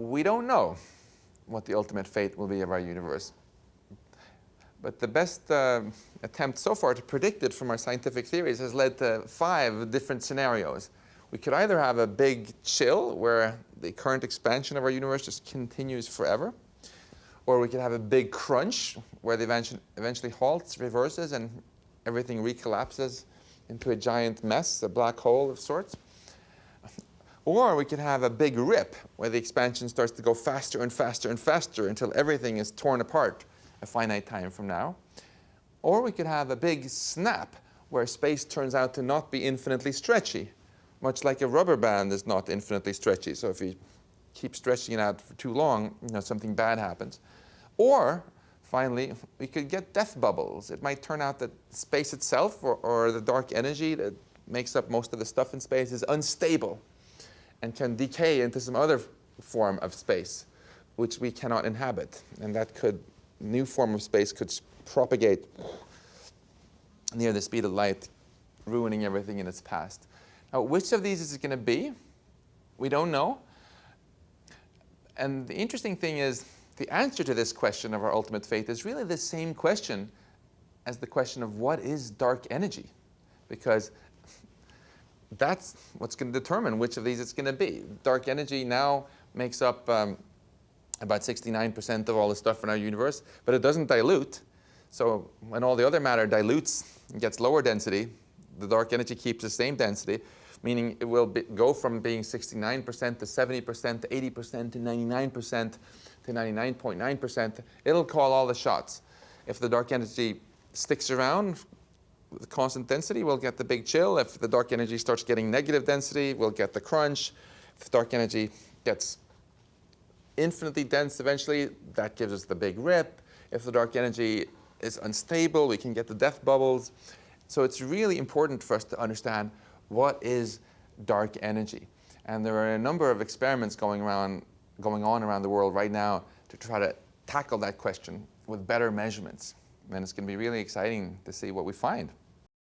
we don't know what the ultimate fate will be of our universe. But the best attempt so far to predict it from our scientific theories has led to 5 different scenarios. We could either have a big chill where the current expansion of our universe just continues forever, or we could have a big crunch where the eventually halts, reverses, and everything recollapses into a giant mess, a black hole of sorts. Or we could have a big rip where the expansion starts to go faster and faster and faster until everything is torn apart a finite time from now. Or we could have a big snap where space turns out to not be infinitely stretchy, much like a rubber band is not infinitely stretchy. So if you keep stretching it out for too long, something bad happens. Or finally, we could get death bubbles. It might turn out that space itself or the dark energy that makes up most of the stuff in space is unstable and can decay into some other form of space, which we cannot inhabit. And that new form of space could propagate near the speed of light, ruining everything in its path. Now, which of these is it going to be? We don't know. And the interesting thing is, the answer to this question of our ultimate fate is really the same question as the question of what is dark energy, because that's what's going to determine which of these it's going to be. Dark energy now makes up about 69% of all the stuff in our universe, but it doesn't dilute. So when all the other matter dilutes and gets lower density, the dark energy keeps the same density, meaning it will go from being 69% to 70% to 80% to 99% to 99.9%. It'll call all the shots. If the dark energy sticks around with constant density, we'll get the big chill. If the dark energy starts getting negative density, we'll get the crunch. If the dark energy gets infinitely dense eventually, that gives us the big rip. If the dark energy is unstable, we can get the death bubbles. So it's really important for us to understand what is dark energy. And there are a number of experiments going on around the world right now to try to tackle that question with better measurements. And it's going to be really exciting to see what we find.